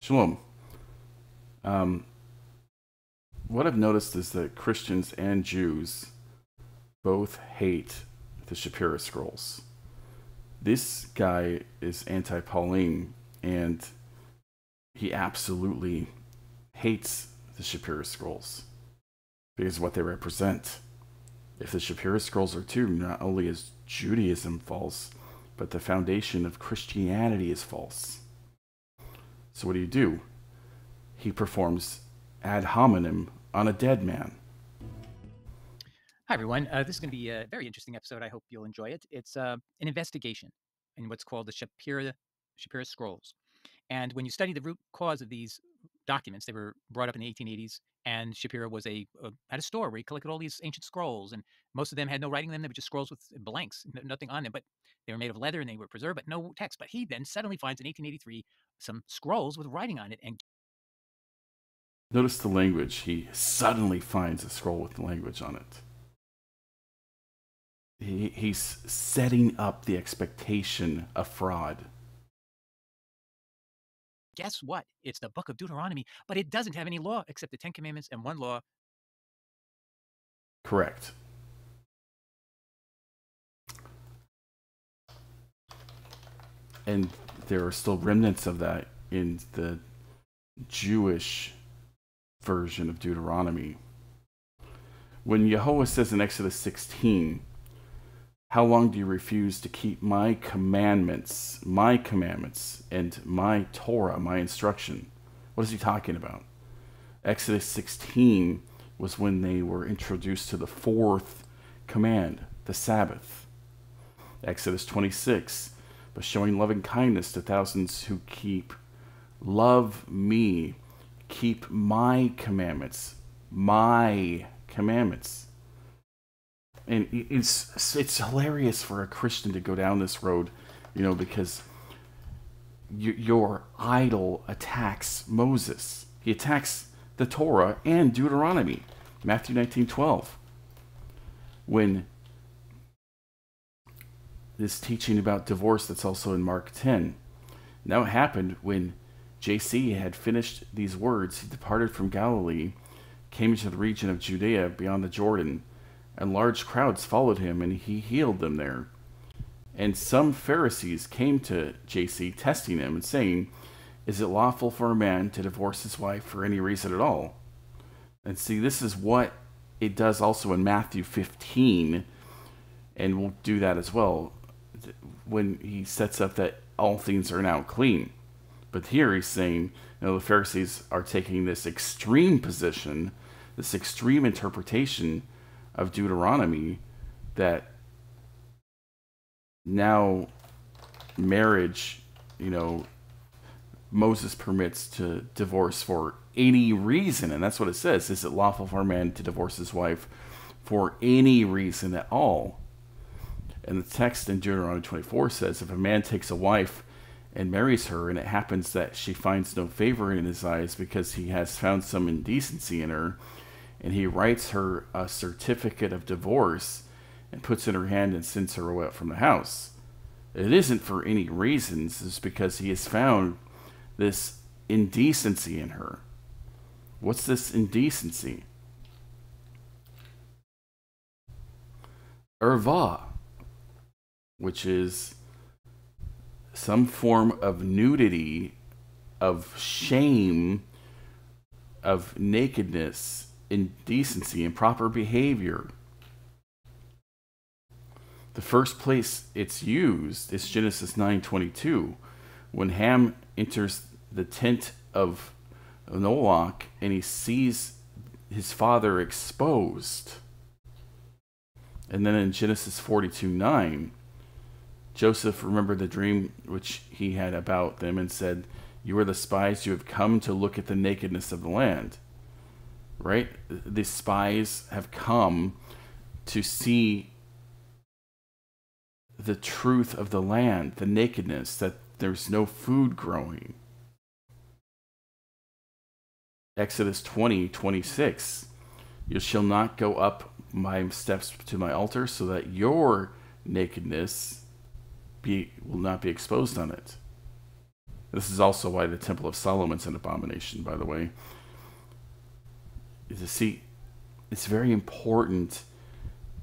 Shalom. Um, what I've noticed is that Christians and Jews both hate the Shapira Scrolls. This guy is anti-Pauline, and he absolutely hates the Shapira Scrolls because of what they represent. If the Shapira Scrolls are true, not only is Judaism false, but the foundation of Christianity is false. So what do? He performs ad hominem on a dead man. Hi, everyone. This is going to be a very interesting episode. I hope you'll enjoy it. It's an investigation in what's called the Shapira Scrolls. And when you study the root cause of these documents, they were brought up in the 1880s. And Shapira had a store where he collected all these ancient scrolls, and most of them had no writing in them. They were just scrolls with blanks, nothing on them. But they were made of leather and they were preserved, but no text. But he then suddenly finds in 1883 some scrolls with writing on it. And Notice the language. He suddenly finds a scroll with the language on it. He's setting up the expectation of fraud. guess what? It's the book of Deuteronomy, but it doesn't have any law except the 10 Commandments and one law. Correct. And there are still remnants of that in the Jewish version of Deuteronomy. When Yahweh says in Exodus 16, how long do you refuse to keep my commandments, and my Torah, my instruction? What is he talking about? Exodus 16 was when they were introduced to the fourth command, the Sabbath. Exodus 26, but showing loving kindness to thousands who love me, keep my commandments, And it's hilarious for a Christian to go down this road, because your idol attacks Moses. He attacks the Torah and Deuteronomy, Matthew 19:12. When this teaching about divorce that's also in Mark 10. Now it happened when JC had finished these words, he departed from Galilee, came into the region of Judea beyond the Jordan, and large crowds followed him, and he healed them there. And some Pharisees came to JC, testing him and saying, is it lawful for a man to divorce his wife for any reason at all? And see, this is what it does also in Matthew 15, and we'll do that as well, when he sets up that all things are now clean. But here he's saying, the Pharisees are taking this extreme position, this extreme interpretation of Deuteronomy, that now marriage, Moses permits to divorce for any reason. And that's what it says. Is it lawful for a man to divorce his wife for any reason at all? And the text in Deuteronomy 24 says, if a man takes a wife and marries her, and it happens that she finds no favor in his eyes because he has found some indecency in her, and he writes her a certificate of divorce and puts it in her hand and sends her away from the house. It isn't for any reasons. It's because he has found this indecency in her. What's this indecency? Erva, which is some form of nudity, of shame, of nakedness, indecency, improper behavior. The first place it's used is Genesis 9:22, when Ham enters the tent of Noah and he sees his father exposed. And then in Genesis 42:9, Joseph remembered the dream which he had about them and said, you are the spies, you have come to look at the nakedness of the land. Right? The spies have come to see the truth of the land, the nakedness, that there's no food growing. Exodus 20:26, you shall not go up my steps to my altar, so that your nakedness will not be exposed on it. This is also why the Temple of Solomon's an abomination, by the way. You see, it's very important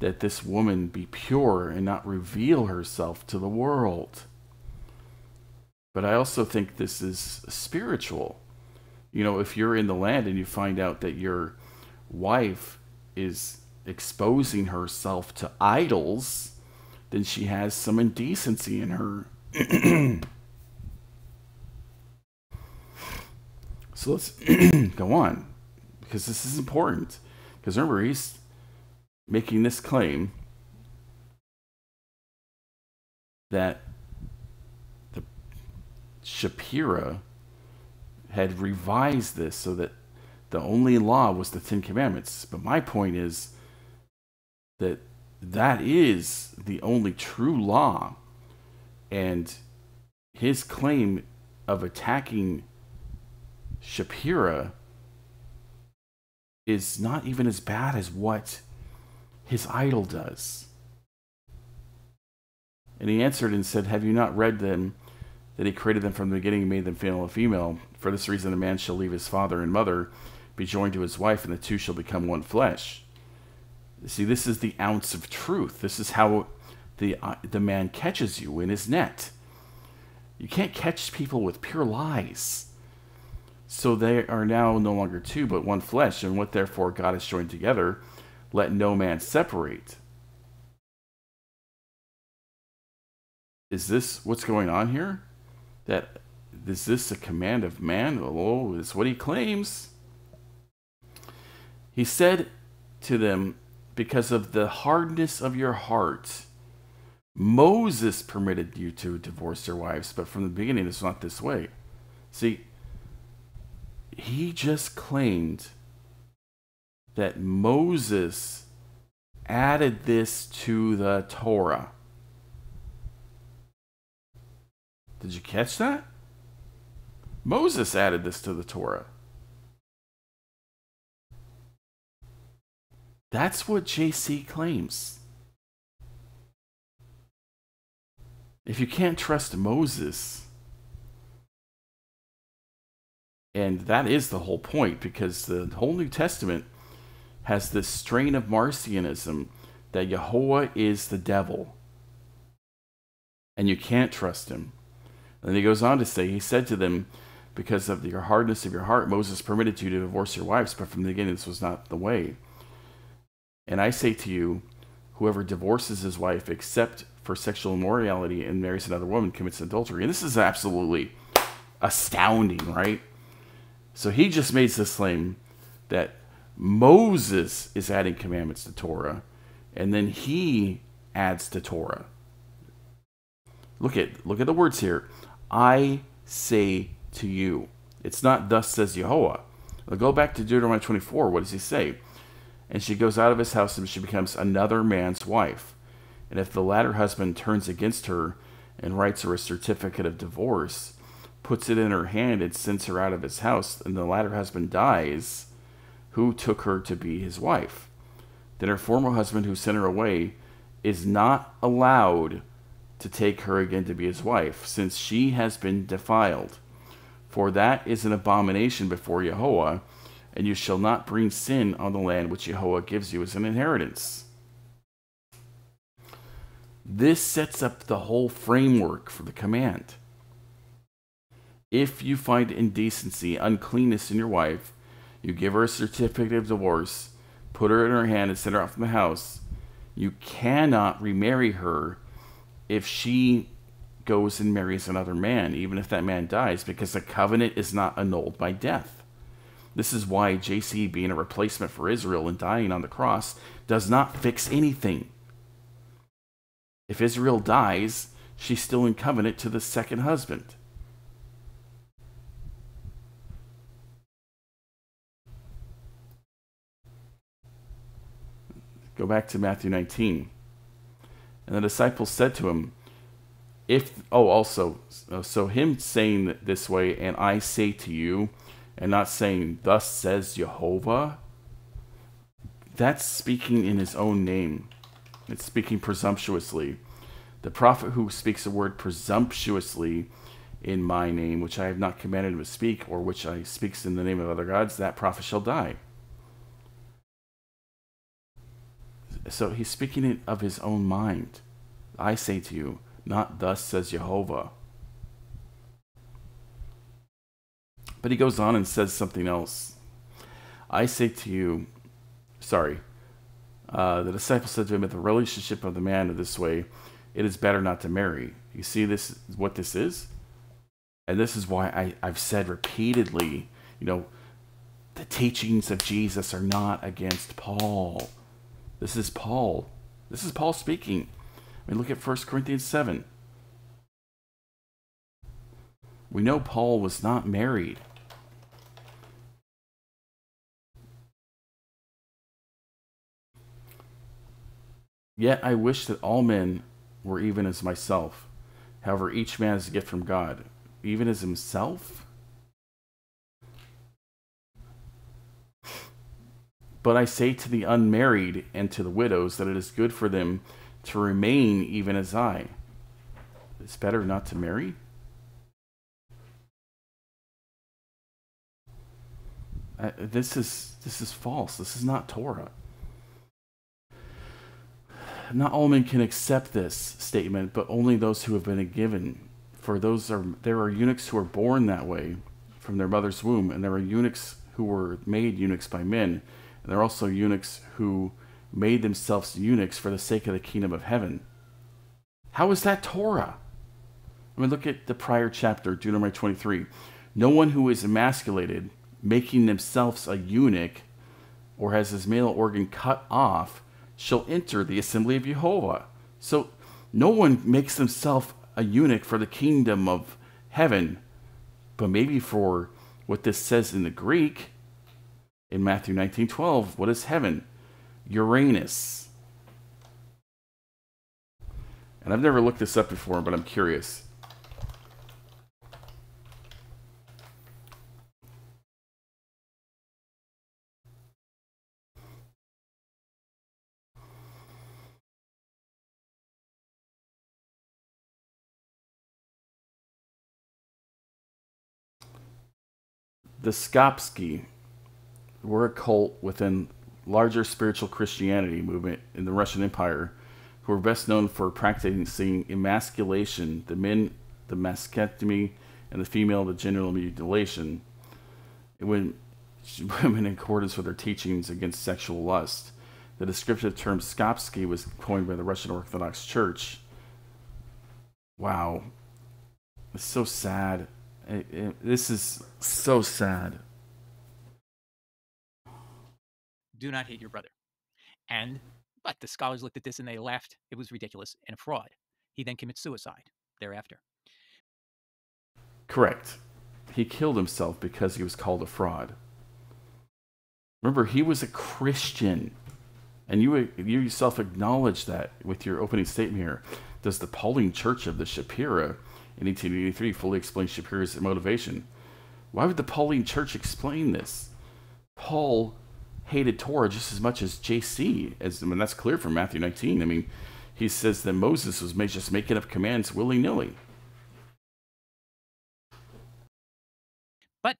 that this woman be pure and not reveal herself to the world. But I also think this is spiritual. You know, if you're in the land and you find out that your wife is exposing herself to idols, then she has some indecency in her. So let's go on, because this is important. Because remember, he's making this claim that the Shapira had revised this so that the only law was the Ten Commandments. But my point is that that is the only true law. And his claim of attacking Shapira is not even as bad as what his idol does. And he answered and said, have you not read them, that he created them from the beginning and made them male and female? For this reason a man shall leave his father and mother, be joined to his wife, and the two shall become one flesh. See, this is the ounce of truth. This is how the man catches you in his net. You can't catch people with pure lies. So they are now no longer two, but one flesh, and what therefore God has joined together, let no man separate. Is this what's going on here? Is this a command of man? Oh, it's what he claims. He said to them, because of the hardness of your heart, Moses permitted you to divorce your wives, but from the beginning it's not this way. See, he just claimed that Moses added this to the Torah. Did you catch that? Moses added this to the Torah. That's what JC claims. If you can't trust Moses, and that is the whole point, because the whole New Testament has this strain of Marcionism that Yahweh is the devil, and you can't trust him. And he goes on to say, he said to them, because of your hardness of your heart, Moses permitted you to divorce your wives, but from the beginning this was not the way. And I say to you, whoever divorces his wife except for sexual immorality and marries another woman commits adultery. And this is absolutely astounding, right? So he just makes this claim that Moses is adding commandments to Torah, and then he adds to Torah. Look at the words here. I say to you. It's not thus says Yehovah. Now go back to Deuteronomy 24. What does he say? And she goes out of his house and she becomes another man's wife. And if the latter husband turns against her and writes her a certificate of divorce, puts it in her hand and sends her out of his house, and the latter husband dies, who took her to be his wife? Then her former husband who sent her away is not allowed to take her again to be his wife, since she has been defiled. For that is an abomination before Yehovah, and you shall not bring sin on the land which Yehovah gives you as an inheritance. This sets up the whole framework for the command. If you find indecency, uncleanness in your wife, you give her a certificate of divorce, put her in her hand and send her out from the house. You cannot remarry her if she goes and marries another man, even if that man dies, because the covenant is not annulled by death. This is why JC being a replacement for Israel and dying on the cross does not fix anything. If Israel dies, she's still in covenant to the second husband. Go back to Matthew 19. And the disciples said to him, so him saying this way, and I say to you, and not saying, thus says Jehovah, that's speaking in his own name. It's speaking presumptuously. The prophet who speaks a word presumptuously in my name, which I have not commanded him to speak, or which I speaks in the name of other gods, that prophet shall die. So he's speaking of his own mind. I say to you, not thus says Jehovah. But he goes on and says something else. I say to you, the disciple said to him, if the relationship of the man in this way, it is better not to marry. You see this, what this is? And this is why I've said repeatedly, the teachings of Jesus are not against Paul. This is Paul. This is Paul speaking. I mean, look at 1 Corinthians 7. We know Paul was not married. Yet I wish that all men were even as myself. However, each man has a gift from God, even as himself. But I say to the unmarried and to the widows that it is good for them to remain even as I. It's better not to marry? This is false. This is not Torah. Not all men can accept this statement, but only those who have been given. For there are eunuchs who are born that way from their mother's womb, and there are eunuchs who were made eunuchs by men, and there are also eunuchs who made themselves eunuchs for the sake of the kingdom of heaven. How is that Torah? I mean, look at the prior chapter, Deuteronomy 23. No one who is emasculated, making themselves a eunuch, or has his male organ cut off, shall enter the assembly of Jehovah. So no one makes himself a eunuch for the kingdom of heaven, but maybe for what this says in the Greek, in Matthew 19:12, what is heaven? Uranus. And I've never looked this up before, but I'm curious. The Skopsky were a cult within larger spiritual Christianity movement in the Russian Empire, who were best known for practicing emasculation, the men, the mastectomy, and the female, the genital mutilation, when women in accordance with their teachings against sexual lust. The descriptive term Skopsky was coined by the Russian Orthodox Church. Wow. It's so sad. This is so sad. Do not hate your brother. But the scholars looked at this and they laughed. It was ridiculous and a fraud. He then commits suicide thereafter. Correct. He killed himself because he was called a fraud. Remember, he was a Christian. And you yourself acknowledge that with your opening statement here. Does the Pauline Church of the Shapira in 1883 fully explain Shapira's motivation? Why would the Pauline Church explain this? Paul hated Torah just as much as JC. That's clear from Matthew 19. I mean, he says that Moses was just making up commands willy-nilly. But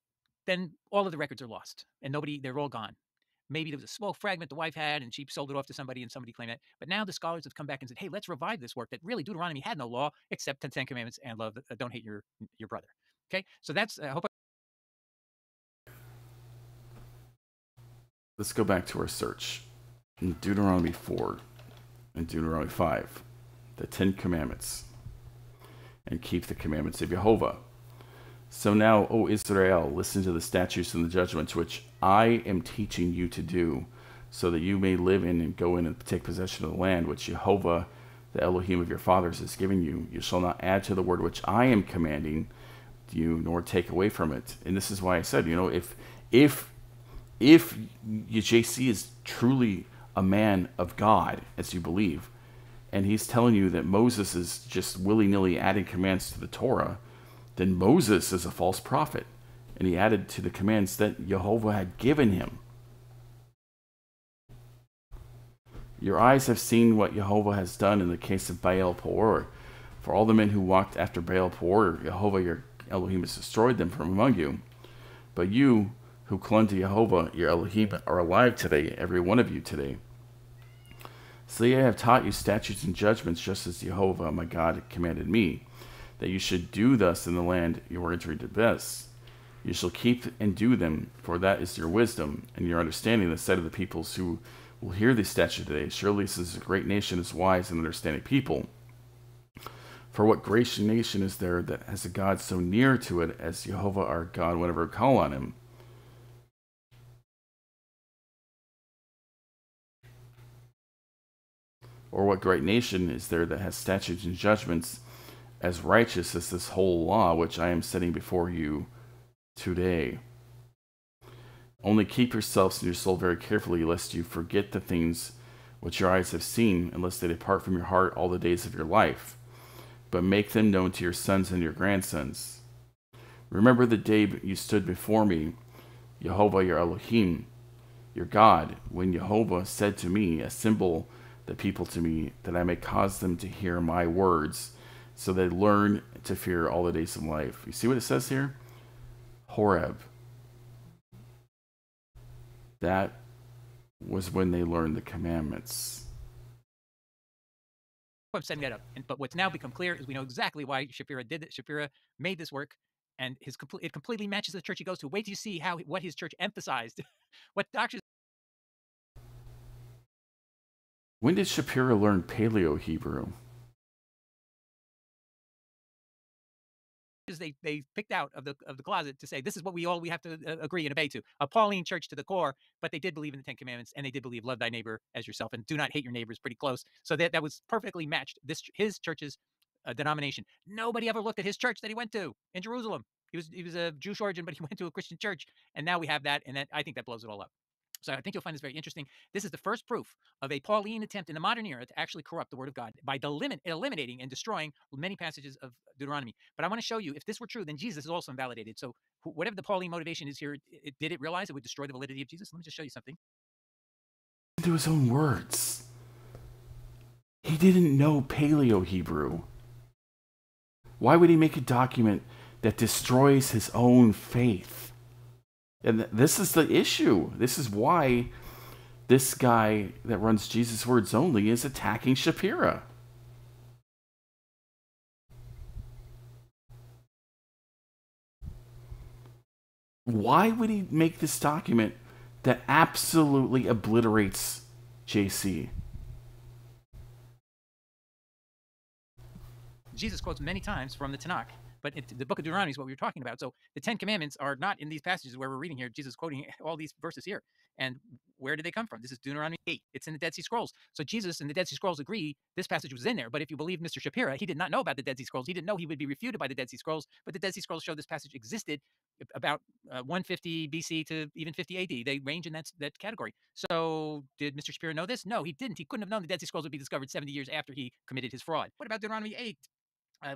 then all of the records are lost, and they're all gone. Maybe there was a small fragment the wife had, and she sold it off to somebody, and somebody claimed it. But now the scholars have come back and said, hey, let's revive this work that really Deuteronomy had no law except the Ten Commandments and love, don't hate your brother. Okay, so that's, I hope. Let's go back to our search. In Deuteronomy 4 and Deuteronomy 5, the 10 Commandments, and keep the commandments of Jehovah. So now, O Israel, listen to the statutes and the judgments which I am teaching you to do, so that you may live in and go in and take possession of the land which Jehovah, the Elohim of your fathers, has given you. You shall not add to the word which I am commanding you, nor take away from it. And this is why I said, if JC is truly a man of God, as you believe, and he's telling you that Moses is just willy-nilly adding commands to the Torah, then Moses is a false prophet, and he added to the commands that Jehovah had given him. Your eyes have seen what Jehovah has done in the case of Baal Peor. For all the men who walked after Baal Peor, Jehovah your Elohim has destroyed them from among you. But you who clung to Jehovah, your Elohim, are alive today, every one of you today. So I have taught you statutes and judgments, just as Jehovah my God commanded me, that you should do thus in the land you are entering to possess. You shall keep and do them, for that is your wisdom and your understanding in the sight of the peoples who will hear these statutes today. Surely this is a great nation, is wise and understanding people. For what great nation is there that has a God so near to it as Jehovah our God whenever we call on him? Or what great nation is there that has statutes and judgments as righteous as this whole law which I am setting before you today? Only keep yourselves and your soul very carefully, lest you forget the things which your eyes have seen, and lest they depart from your heart all the days of your life. But make them known to your sons and your grandsons. Remember the day you stood before me, Jehovah your Elohim, your God, when Jehovah said to me, assemble the people to me, that I may cause them to hear my words, so they learn to fear all the days of life. You see what it says here? Horeb. That was when they learned the commandments. I'm setting that up. But what's now become clear is we know exactly why Shapira did it. Shapira made this work, and it completely matches the church he goes to. Wait till you see what his church emphasized. What doctrines. When did Shapira learn Paleo-Hebrew? They picked out of the closet to say this is what we have to agree and obey to. A Pauline Church to the core, but they did believe in the Ten Commandments, and they did believe love thy neighbor as yourself and do not hate your neighbors. Pretty close. So that was perfectly matched. His church's denomination. Nobody ever looked at his church that he went to in Jerusalem. He was a Jewish origin, but he went to a Christian church, and now we have that, and I think that blows it all up. So I think you'll find this very interesting. This is the first proof of a Pauline attempt in the modern era to actually corrupt the Word of God by eliminating and destroying many passages of Deuteronomy. But I want to show you, if this were true, then Jesus is also invalidated. So whatever the Pauline motivation is here, did it realize it would destroy the validity of Jesus? Let me just show you something. To his own words. He didn't know Paleo-Hebrew. Why would he make a document that destroys his own faith? And this is the issue. This is why this guy that runs Jesus Words Only is attacking Shapira. Why would he make this document that absolutely obliterates JC? Jesus quotes many times from the Tanakh, but the book of Deuteronomy is what we were talking about. So the Ten Commandments are not in these passages where we're reading here. Jesus quoting all these verses here. And where did they come from? This is Deuteronomy 8. It's in the Dead Sea Scrolls. So Jesus and the Dead Sea Scrolls agree this passage was in there. But if you believe Mr. Shapira, he did not know about the Dead Sea Scrolls. He didn't know he would be refuted by the Dead Sea Scrolls. But the Dead Sea Scrolls show this passage existed about 150 BC to even 50 AD. They range in that category. So did Mr. Shapira know this? No, he didn't. He couldn't have known the Dead Sea Scrolls would be discovered 70 years after he committed his fraud. What about Deuteronomy 8?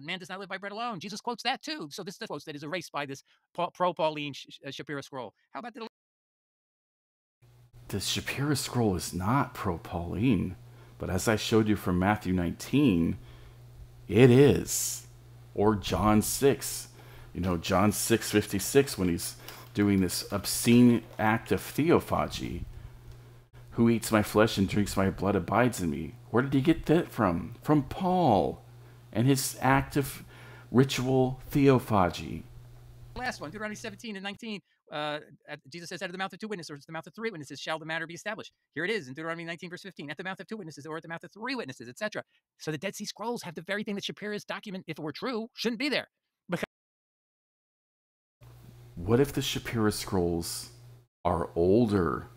Man does not live by bread alone. Jesus quotes that too. So this is the quote that is erased by this pro-Pauline Shapira scroll. How about the Shapira scroll is not pro-Pauline, but as I showed you from Matthew 19, it is. Or John 6. John 6:56, when he's doing this obscene act of theophagy. Who eats my flesh and drinks my blood abides in me. Where did he get that from? From Paul and his act of ritual theophagy. Last one, Deuteronomy 17 and 19. Jesus says, out of the mouth of two witnesses, or the mouth of three witnesses, shall the matter be established. Here it is in Deuteronomy 19, verse 15. At the mouth of two witnesses, or at the mouth of three witnesses, etc. So the Dead Sea Scrolls have the very thing that Shapira's document, if it were true, shouldn't be there. What if the Shapira Scrolls are older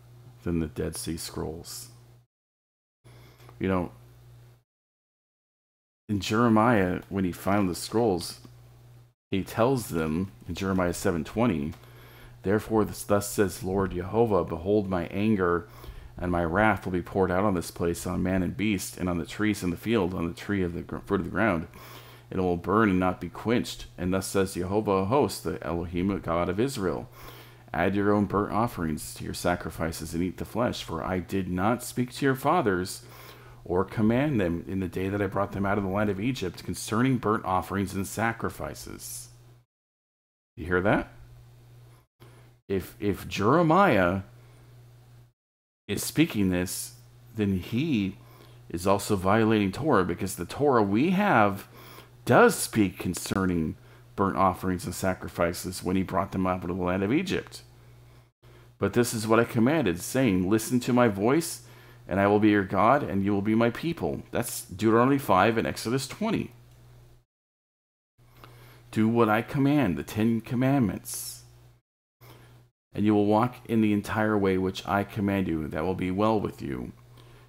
than the Dead Sea Scrolls? In Jeremiah, when he found the scrolls, he tells them in Jeremiah 7:20, therefore thus says Lord Jehovah, behold, my anger and my wrath will be poured out on this place, on man and beast, and on the trees in the field, on the tree of the fruit of the ground. It will burn and not be quenched. And thus says Jehovah of hosts, the Elohim, God of Israel, add your own burnt offerings to your sacrifices and eat the flesh, for I did not speak to your fathers or command them in the day that I brought them out of the land of Egypt concerning burnt offerings and sacrifices. You hear that? If Jeremiah is speaking this, then he is also violating Torah, because the Torah we have does speak concerning burnt offerings and sacrifices when he brought them out of the land of Egypt. But this is what I commanded, saying, listen to my voice, and I will be your God, and you will be my people. That's Deuteronomy 5 and Exodus 20. Do what I command, the 10 commandments, and you will walk in the entire way which I command you. That will be well with you.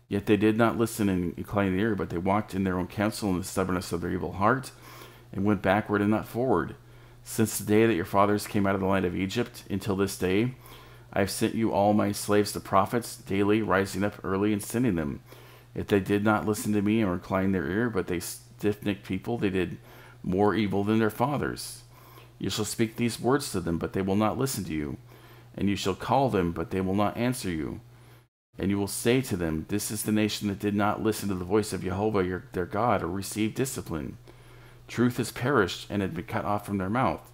Yet they did not listen and incline the ear, but they walked in their own counsel in the stubbornness of their evil heart, and went backward and not forward. Since the day that your fathers came out of the land of Egypt until this day, I have sent you all my slaves the prophets, daily rising up early and sending them. If they did not listen to me or incline their ear, but they stiff-necked people, they did more evil than their fathers. You shall speak these words to them, but they will not listen to you. And you shall call them, but they will not answer you. And you will say to them, this is the nation that did not listen to the voice of Jehovah their God, or receive discipline. Truth has perished and had been cut off from their mouth.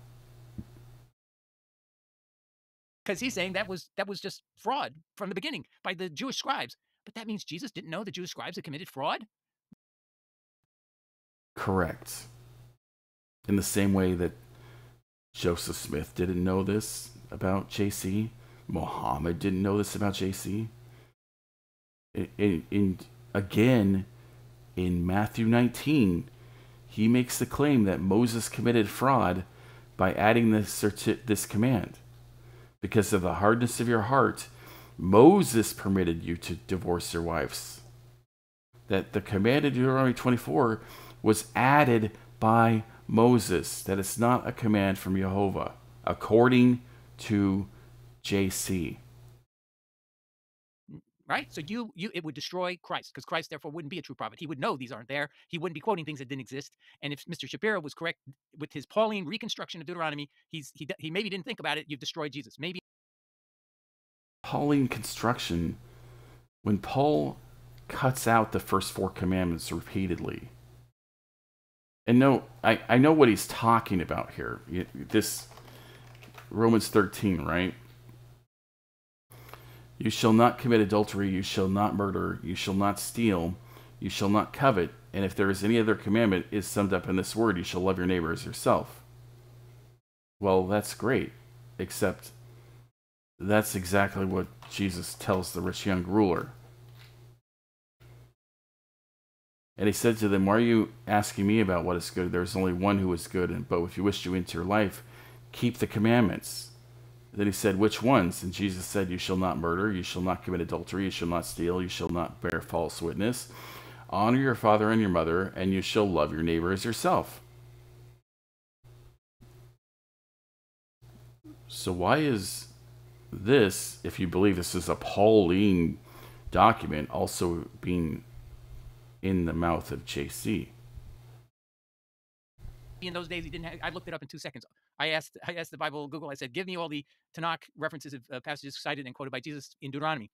Because he's saying that was just fraud from the beginning by the Jewish scribes. But that means Jesus didn't know the Jewish scribes had committed fraud? Correct. In the same way that Joseph Smith didn't know this about JC, Muhammad didn't know this about JC. Again, in Matthew 19, he makes the claim that Moses committed fraud by adding this command. Because of the hardness of your heart, Moses permitted you to divorce your wives. That the command in Deuteronomy 24 was added by Moses. That it's not a command from Jehovah, according to JC. Right? So it would destroy Christ, because Christ therefore wouldn't be a true prophet. He would know these aren't there. He wouldn't be quoting things that didn't exist. And if Mr. Shapira was correct with his Pauline reconstruction of Deuteronomy, he maybe didn't think about it. You've destroyed Jesus. Maybe Pauline construction, when Paul cuts out the first 4 commandments repeatedly. And no, I know what he's talking about here. This Romans 13, right? You shall not commit adultery, you shall not murder, you shall not steal, you shall not covet, and if there is any other commandment, is summed up in this word, you shall love your neighbor as yourself. Well, that's great, except that's exactly what Jesus tells the rich young ruler. And he said to them, why are you asking me about what is good? There is only one who is good, but if you wish to enter life, keep the commandments. Then he said, which ones? And Jesus said, you shall not murder, you shall not commit adultery, you shall not steal, you shall not bear false witness. Honor your father and your mother, and you shall love your neighbor as yourself. So why is this, if you believe this is a Pauline document, also being in the mouth of JC? in those days he didn't have, I looked it up in 2 seconds. I asked the Bible, Google, I said, give me all the Tanakh references of passages cited and quoted by Jesus in Deuteronomy.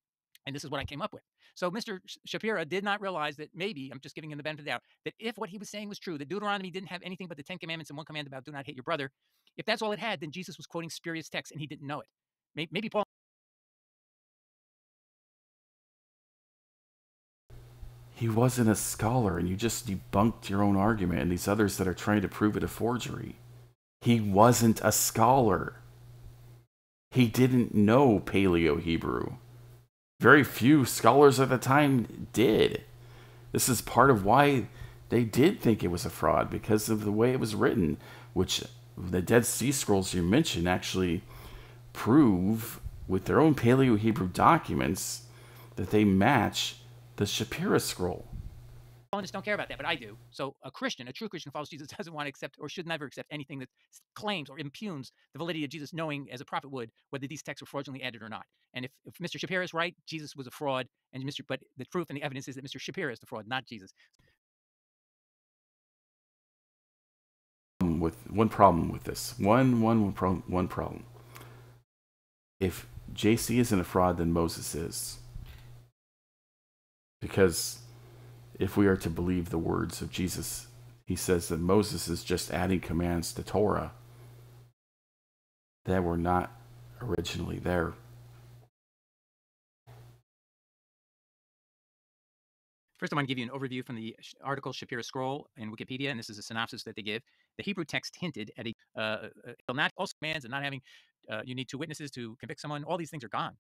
And this is what I came up with. So Mr. Shapira did not realize that maybe, I'm just giving him the benefit of the doubt, that if what he was saying was true, that Deuteronomy didn't have anything but the 10 commandments and one command about do not hate your brother, if that's all it had, then Jesus was quoting spurious texts and he didn't know it. Maybe Paul. He wasn't a scholar, and you just debunked your own argument and these others that are trying to prove it a forgery. He wasn't a scholar. He didn't know Paleo-Hebrew. Very few scholars at the time did. This is part of why they did think it was a fraud, because of the way it was written, which the Dead Sea Scrolls you mentioned actually prove with their own Paleo-Hebrew documents that they match the Shapira Scroll. Calvinists don't care about that, but I do. So a Christian, a true Christian who follows Jesus, doesn't want to accept or should never accept anything that claims or impugns the validity of Jesus, knowing as a prophet would whether these texts were fraudulently added or not. And if Mr. Shapira is right, Jesus was a fraud, but the proof and the evidence is that Mr. Shapira is the fraud, not Jesus. One problem with this. One problem. If JC isn't a fraud, then Moses is. Because if we are to believe the words of Jesus, he says that Moses is just adding commands to Torah. that were not originally there. First, I want to give you an overview from the article Shapira Scroll in Wikipedia, and this is a synopsis that they give. The Hebrew text hinted at not also commands and not having you need 2 witnesses to convict someone. All these things are gone.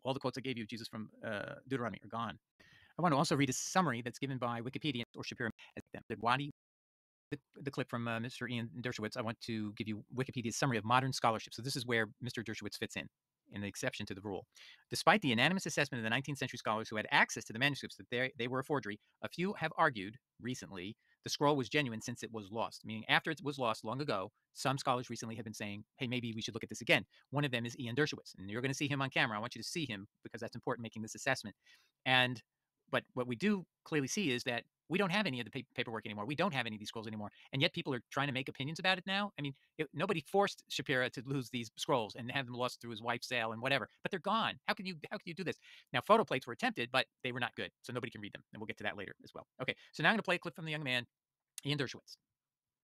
All the quotes I gave you, Jesus from Deuteronomy, are gone. I want to also read a summary that's given by Wikipedia or Shapira. The clip from Mr. Ian Dershowitz. I want to give you Wikipedia's summary of modern scholarship. So this is where Mr. Dershowitz fits in the exception to the rule. Despite the unanimous assessment of the 19th century scholars who had access to the manuscripts that they were a forgery, a few have argued recently the scroll was genuine since it was lost. Meaning after it was lost long ago, some scholars recently have been saying, hey, maybe we should look at this again. One of them is Ian Dershowitz, and you're going to see him on camera. I want you to see him because that's important making this assessment. But what we do clearly see is that we don't have any of the paperwork anymore. We don't have any of these scrolls anymore. And yet people are trying to make opinions about it now. I mean, nobody forced Shapira to lose these scrolls and have them lost through his wife's sale and whatever, but they're gone. How can you do this? Now, photo plates were attempted, but they were not good. So nobody can read them. And we'll get to that later as well. Okay, so now I'm going to play a clip from the young man, Ian Dershowitz.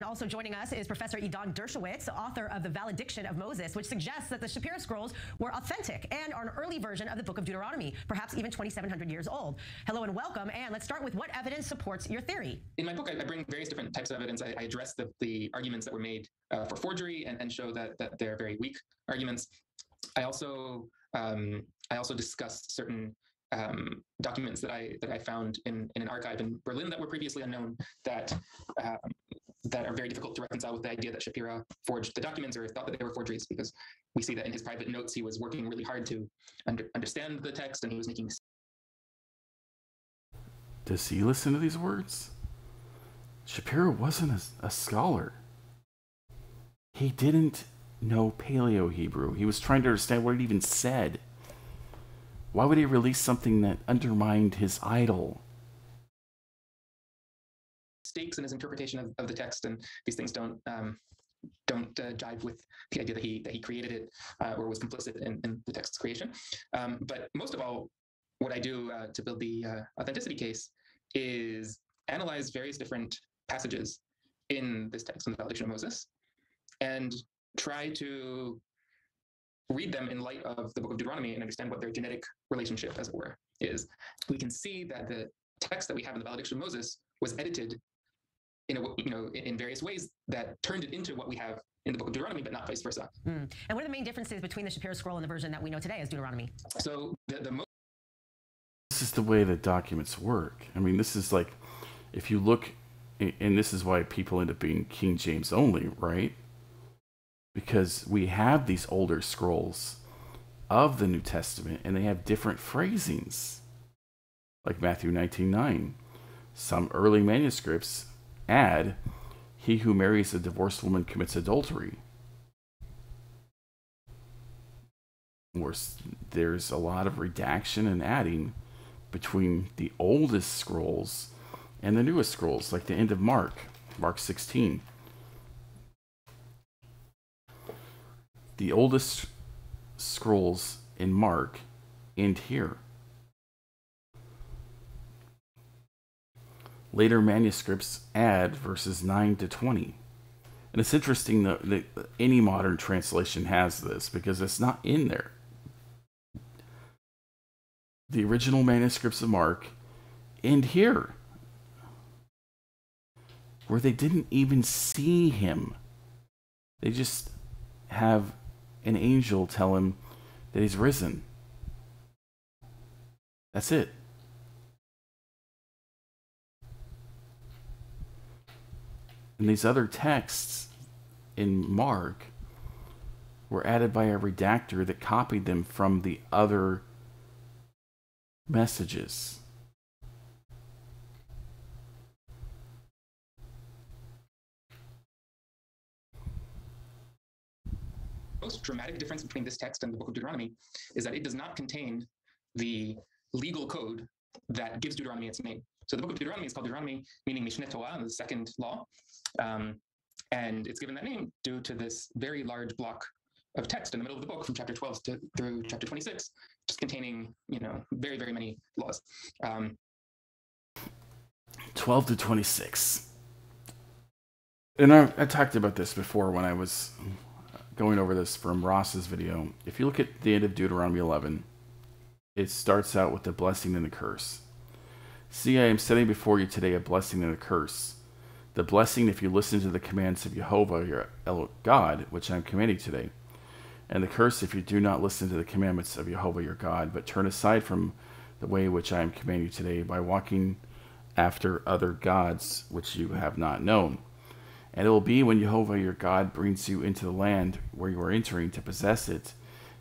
Also joining us is Professor Idan Dershowitz, author of The Valediction of Moses, which suggests that the Shapira Scrolls were authentic and are an early version of the Book of Deuteronomy, perhaps even 2,700 years old. Hello and welcome, and let's start with what evidence supports your theory. In my book, I bring various different types of evidence. I address the arguments that were made for forgery and show that they're very weak arguments. I also discuss certain documents that I found in an archive in Berlin that were previously unknown that are very difficult to reconcile with the idea that Shapira forged the documents or thought that they were forgeries, because we see that in his private notes he was working really hard to understand the text, and he was making. Does he listen to these words? Shapira wasn't a scholar. He didn't know Paleo-Hebrew. He was trying to understand what it even said. Why would he release something that undermined his idol? Mistakes in his interpretation of the text, and these things don't jive with the idea that he created it or was complicit in the text's creation. But most of all, what I do to build the authenticity case is analyze various different passages in this text, in the Valediction of Moses, and try to read them in light of the Book of Deuteronomy and understand what their genetic relationship, as it were, is. We can see that the text that we have in the Valediction of Moses was edited in various ways that turned it into what we have in the Book of Deuteronomy, but not vice versa. And what are the main differences between the Shapira Scroll and the version that we know today as Deuteronomy? So this is the way that documents work. I mean, this is like, if you look, and this is why people end up being King James only, right? Because we have these older scrolls of the New Testament, and they have different phrasings, like Matthew 19:9. Some early manuscripts add, "He who marries a divorced woman commits adultery." Or there's a lot of redaction and adding between the oldest scrolls and the newest scrolls, like the end of Mark 16. The oldest scrolls in Mark end here. Later manuscripts add verses 9 to 20. And it's interesting that any modern translation has this, because it's not in there. The original manuscripts of Mark end here, where they didn't even see him. They just have an angel tell him that he's risen. That's it. And these other texts in Mark were added by a redactor that copied them from the other messages. The most dramatic difference between this text and the Book of Deuteronomy is that it does not contain the legal code that gives Deuteronomy its name. So the Book of Deuteronomy is called Deuteronomy, meaning Mishneh Torah, the second law. And it's given that name due to this very large block of text in the middle of the book from chapter 12 through chapter 26, just containing, very, very many laws. 12 to 26. And I talked about this before when I was going over this from Ross's video. If you look at the end of Deuteronomy 11, it starts out with the blessing and the curse. See, I am setting before you today a blessing and a curse. The blessing if you listen to the commands of Jehovah your God, which I am commanding today. And the curse if you do not listen to the commandments of Jehovah your God, but turn aside from the way which I am commanding you today by walking after other gods which you have not known. And it will be when Jehovah your God brings you into the land where you are entering to possess it,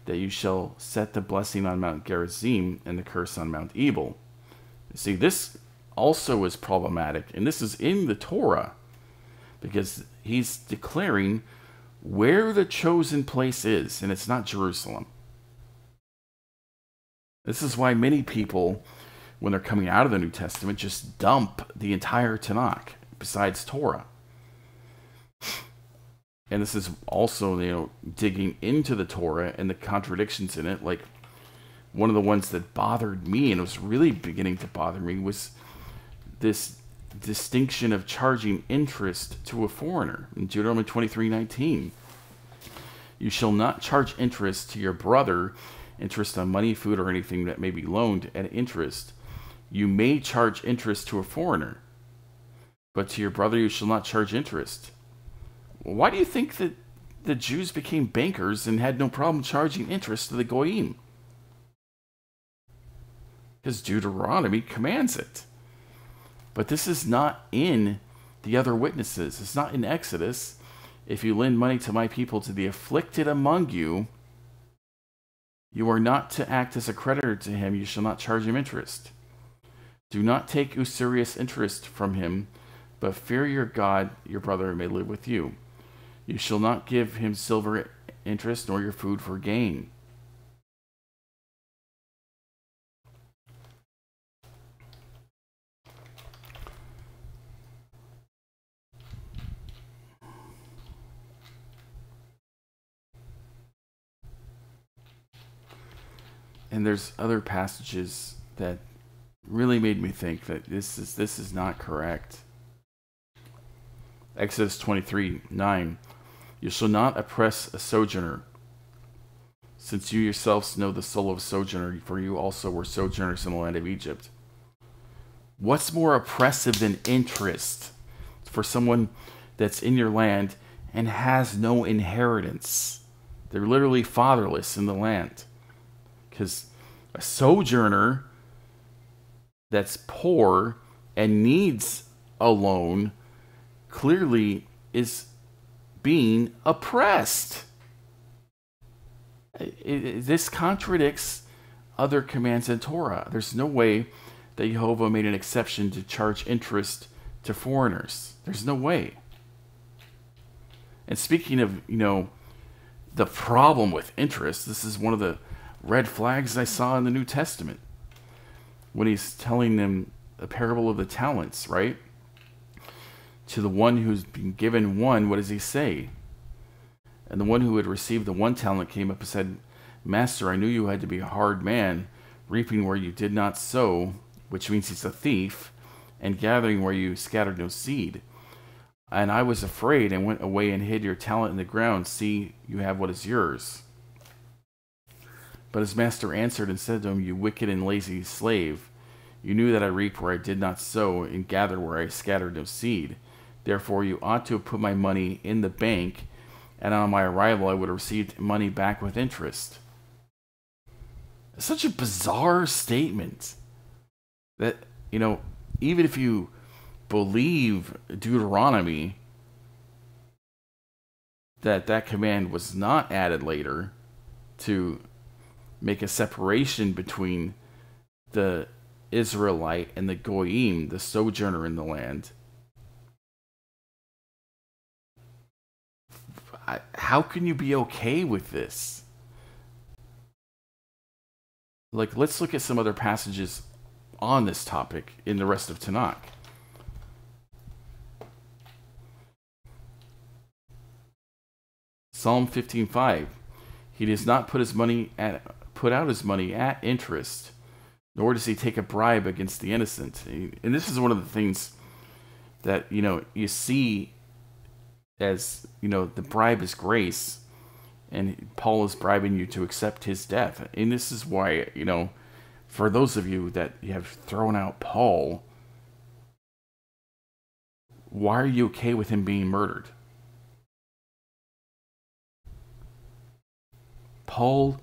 that you shall set the blessing on Mount Gerizim and the curse on Mount Ebal. See, this also is problematic, and this is in the Torah, because he's declaring where the chosen place is, and it's not Jerusalem. This is why many people, when they're coming out of the New Testament, just dump the entire Tanakh, besides Torah. And this is also, digging into the Torah and the contradictions in it. Like, one of the ones that bothered me, and was really beginning to bother me, was this distinction of charging interest to a foreigner. In Deuteronomy 23:19, you shall not charge interest to your brother, interest on money, food, or anything that may be loaned at interest. You may charge interest to a foreigner, but to your brother you shall not charge interest. Why do you think that the Jews became bankers and had no problem charging interest to the Goyim? Because Deuteronomy commands it. But this is not in the other witnesses. It's not in Exodus. If you lend money to my people, to the afflicted among you, you are not to act as a creditor to him. You shall not charge him interest. Do not take usurious interest from him, but fear your God, your brother may live with you. You shall not give him silver interest, nor your food for gain. And there's other passages that really made me think that this is not correct. Exodus 23:9. You shall not oppress a sojourner, since you yourselves know the soul of a sojourner, for you also were sojourners in the land of Egypt. What's more oppressive than interest for someone that's in your land and has no inheritance? They're literally fatherless in the land. Because a sojourner that's poor and needs a loan clearly is being oppressed. This contradicts other commands in Torah. There's no way that Jehovah made an exception to charge interest to foreigners. There's no way. And speaking of, the problem with interest, this is one of the red flags I saw in the New Testament. When he's telling them the parable of the talents, right? To the one who's been given one, what does he say? And the one who had received the 1 talent came up and said, Master, I knew you had to be a hard man, reaping where you did not sow, which means he's a thief, and gathering where you scattered no seed. And I was afraid and went away and hid your talent in the ground. See, you have what is yours. But his master answered and said to him, You wicked and lazy slave, you knew that I reap where I did not sow, and gather where I scattered no seed. Therefore you ought to have put my money in the bank, and on my arrival I would have received money back with interest. It's such a bizarre statement that, even if you believe Deuteronomy, that command was not added later to make a separation between the Israelite and the Goyim, the sojourner in the land. How can you be okay with this? Let's look at some other passages on this topic in the rest of Tanakh. Psalm 15:5. He does not put out his money at interest, nor does he take a bribe against the innocent. And this is one of the things that you see as the bribe is grace. and Paul is bribing you to accept his death. And this is why, for those of you that have thrown out Paul, why are you okay with him being murdered? Paul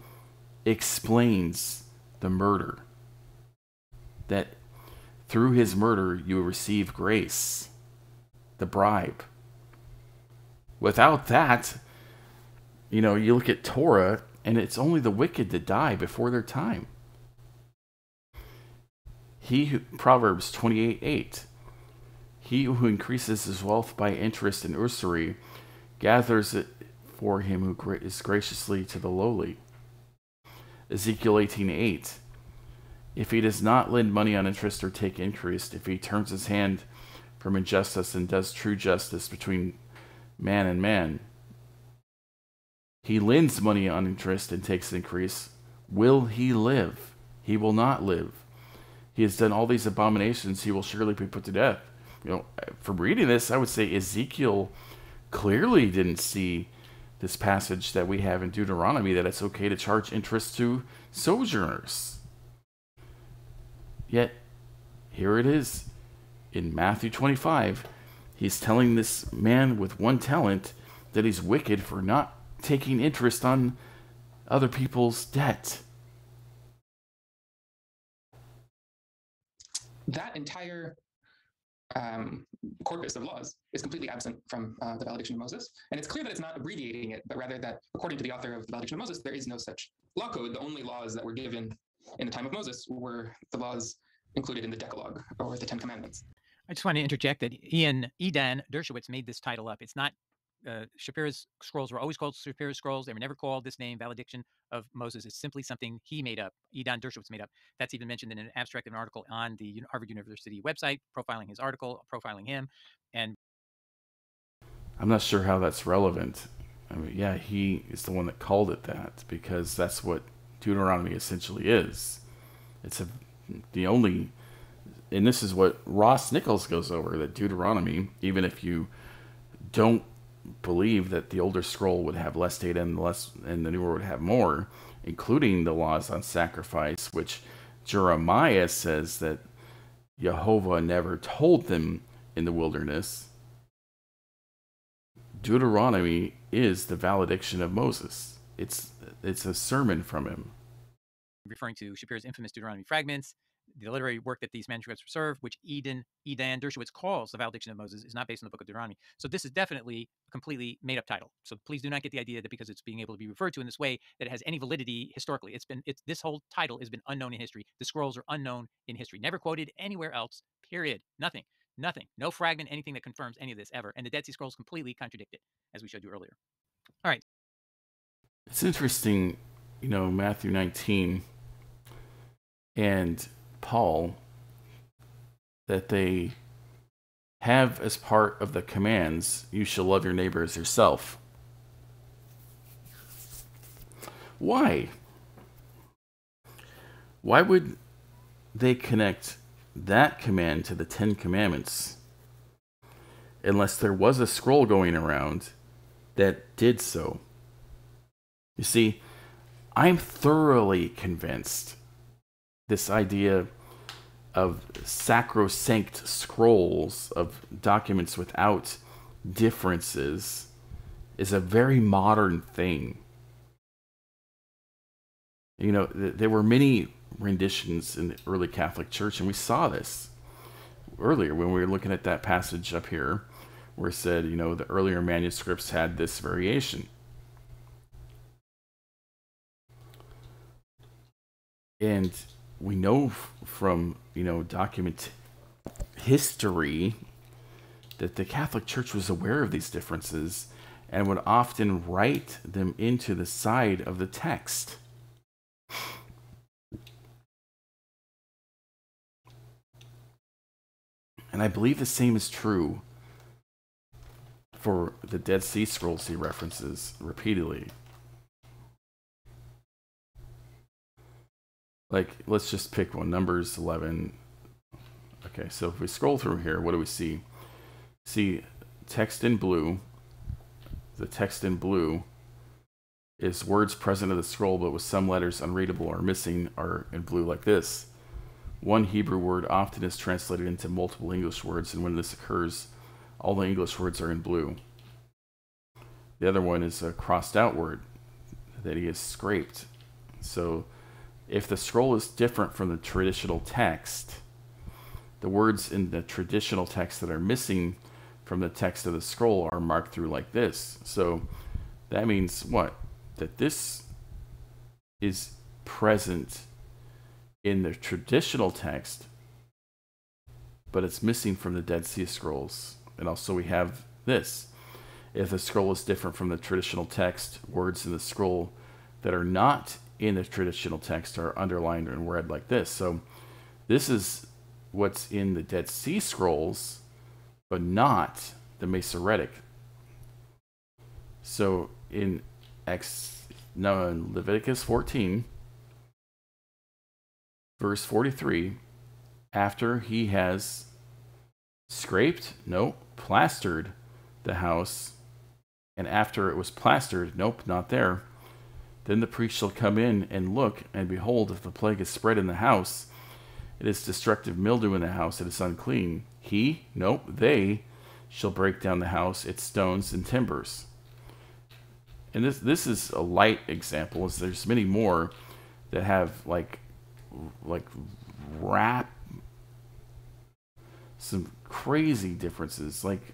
explains the murder, that through his murder you receive grace, the bribe. Without that, you look at Torah, and it's only the wicked that die before their time. Proverbs 28:8. He who increases his wealth by interest and usury gathers it for him who is graciously to the lowly. Ezekiel 18:8. If he does not lend money on interest or take interest, if he turns his hand from injustice and does true justice between man and man, he lends money on interest and takes increase. Will he live? He will not live. He has done all these abominations. He will surely be put to death. From reading this, I would say Ezekiel clearly didn't see this passage that we have in Deuteronomy, that it's okay to charge interest to sojourners. Yet, here it is. In Matthew 25, he's telling this man with 1 talent that he's wicked for not taking interest on other people's debt. That entire corpus of laws is completely absent from the Valediction of Moses. And it's clear that it's not abbreviating it, but rather that, according to the author of the Valediction of Moses, there is no such law code. The only laws that were given in the time of Moses were the laws included in the Decalogue, or the 10 Commandments. I just want to interject that Edan Dershowitz made this title up. It's not Shapira's Scrolls were always called Shapira Scrolls. They were never called this name, Valediction of Moses. It's simply something he made up, Edan Dershowitz made up. That's even mentioned in an abstract of an article on the Harvard University website, profiling his article, profiling him. And I'm not sure how that's relevant. I mean, yeah, he is the one that called it that, because that's what Deuteronomy essentially is. It's the only, and this is what Ross Nichols goes over, that Deuteronomy, even if you don't believe that the older scroll would have less data and the newer would have more, including the laws on sacrifice, which Jeremiah says that Jehovah never told them in the wilderness. Deuteronomy is the valediction of Moses. It's a sermon from him. Referring to Shapira's infamous Deuteronomy fragments, the literary work that these manuscripts preserve, which Edan Dershowitz calls the Valediction of Moses, is not based on the Book of Deuteronomy. So this is definitely a completely made-up title. So please do not get the idea that because it's being able to be referred to in this way, that it has any validity historically. This whole title has been unknown in history. The scrolls are unknown in history, never quoted anywhere else. Period. Nothing. No fragment, anything that confirms any of this ever. And the Dead Sea Scrolls completely contradict it, as we showed you earlier. All right. It's interesting, Matthew 19 and Paul, that they have as part of the commands, you shall love your neighbor as yourself. Why? Why would they connect that command to the 10 Commandments unless there was a scroll going around that did so? You see, I'm thoroughly convinced this idea of sacrosanct scrolls, of documents without differences, is a very modern thing. There were many renditions in the early Catholic Church, and we saw this earlier when we were looking at that passage up here, where it said, the earlier manuscripts had this variation. And we know from, document history that the Catholic Church was aware of these differences and would often write them into the side of the text. And I believe the same is true for the Dead Sea Scrolls he references repeatedly. Like, let's just pick one. Numbers 11. Okay, so if we scroll through here, what do we see? See text in blue. The text in blue is words present in the scroll but with some letters unreadable or missing are in blue like this. One Hebrew word often is translated into multiple English words, and when this occurs, all the English words are in blue. The other one is a crossed out word that he has scraped. So if the scroll is different from the traditional text, the words in the traditional text that are missing from the text of the scroll are marked through like this. So that means what? That this is present in the traditional text, but it's missing from the Dead Sea Scrolls. And also we have this. If the scroll is different from the traditional text, words in the scroll that are not in the traditional text are underlined and read like this. So this is what's in the Dead Sea Scrolls, but not the Masoretic. So in Leviticus 14, verse 43, after he has scraped, plastered the house, and after it was plastered, not there, then the priest shall come in and look, and behold, if the plague is spread in the house, it is destructive mildew in the house, it is unclean. They shall break down the house, its stones and timbers. And this is a light example, as there's many more that have like some crazy differences, like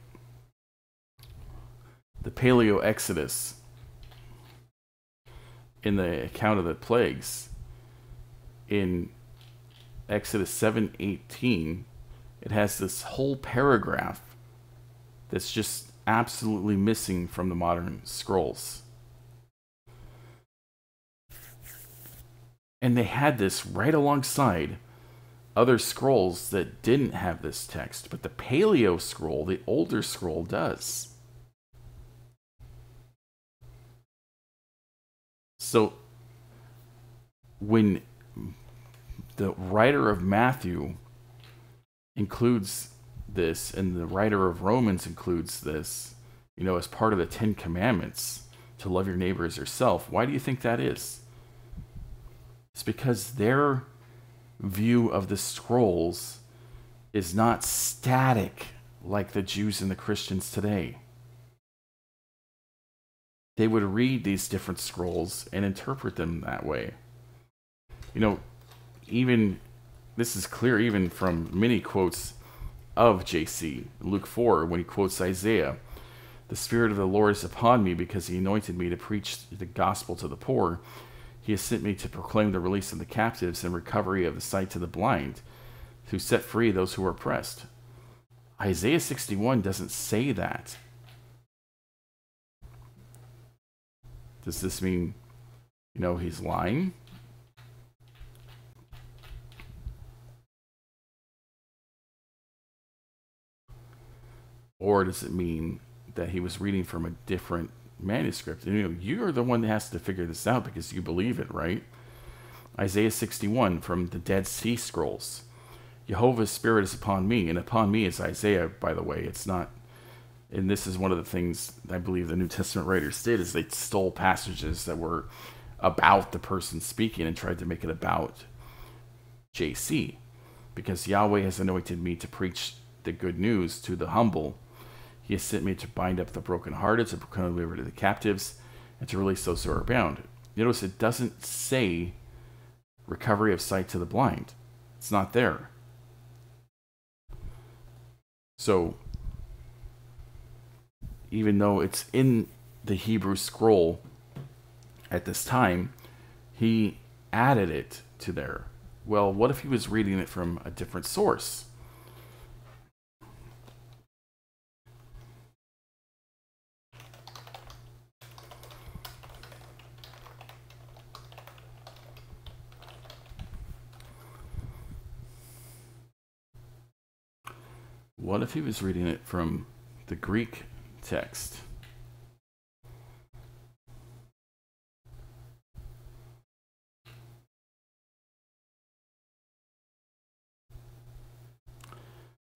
the Paleo Exodus in the account of the plagues. In Exodus 7:18, it has this whole paragraph that's just absolutely missing from the modern scrolls. And they had this right alongside other scrolls that didn't have this text, but the Paleo scroll, the older scroll, does. So when the writer of Matthew includes this, and the writer of Romans includes this, as part of the 10 Commandments, to love your neighbor as yourself, why do you think that is? It's because their view of the scrolls is not static like the Jews and the Christians today. They would read these different scrolls and interpret them that way. Even this is clear even from many quotes of JC. Luke 4, when he quotes Isaiah, "The Spirit of the Lord is upon me because he anointed me to preach the gospel to the poor. He has sent me to proclaim the release of the captives and recovery of the sight to the blind, to set free those who are oppressed." Isaiah 61 doesn't say that. Does this mean, he's lying? Or does it mean that he was reading from a different manuscript? And you're the one that has to figure this out because you believe it, right? Isaiah 61 from the Dead Sea Scrolls. "Jehovah's Spirit is upon me," and upon me is Isaiah, by the way. It's not, and this is one of the things I believe the New Testament writers did, is they stole passages that were about the person speaking and tried to make it about JC. Because Yahweh has anointed me to preach the good news to the humble. He has sent me to bind up the brokenhearted, to proclaim liberty to the captives, and to release those who are bound. Notice it doesn't say recovery of sight to the blind. It's not there. So, even though it's in the Hebrew scroll at this time, he added it to there. Well, what if he was reading it from a different source? What if he was reading it from the Greek text?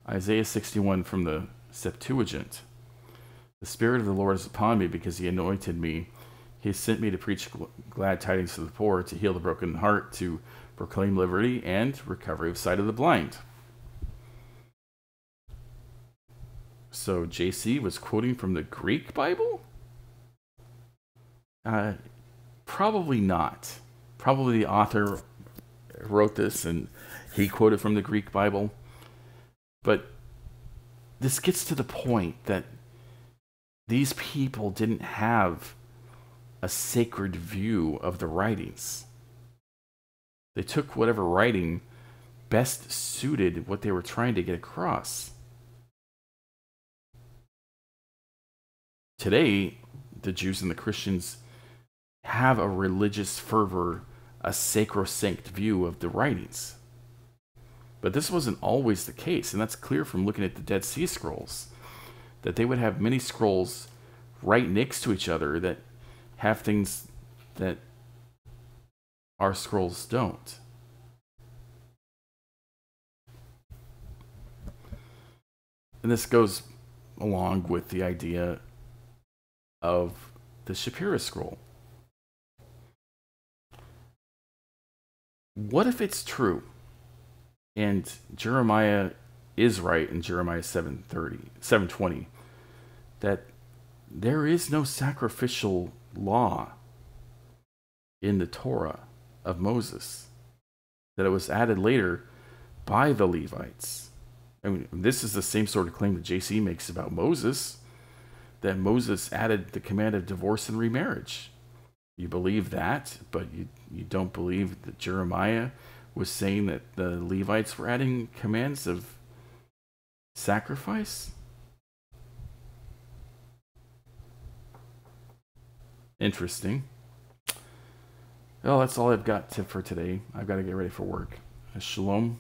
Isaiah 61 from the Septuagint. "The Spirit of the Lord is upon me because he anointed me He has sent me to preach glad tidings to the poor, to heal the broken heart, to proclaim liberty and recovery of sight of the blind. So JC was quoting from the Greek Bible? Probably not. Probably the author wrote this and he quoted from the Greek Bible. But this gets to the point that these people didn't have a sacred view of the writings. They took whatever writing best suited what they were trying to get across. Today, the Jews and the Christians have a religious fervor, a sacrosanct view of the writings. But this wasn't always the case, and that's clear from looking at the Dead Sea Scrolls, that they would have many scrolls right next to each other that have things that our scrolls don't. And this goes along with the idea of the Shapira Scroll. What if it's true and Jeremiah is right in Jeremiah 7:20 that there is no sacrificial law in the Torah of Moses, that it was added later by the Levites? I mean, this is the same sort of claim that JC makes about Moses, that Moses added the command of divorce and remarriage. You believe that, but you don't believe that Jeremiah was saying that the Levites were adding commands of sacrifice? Interesting. Well, that's all I've got for today. I've got to get ready for work. Shalom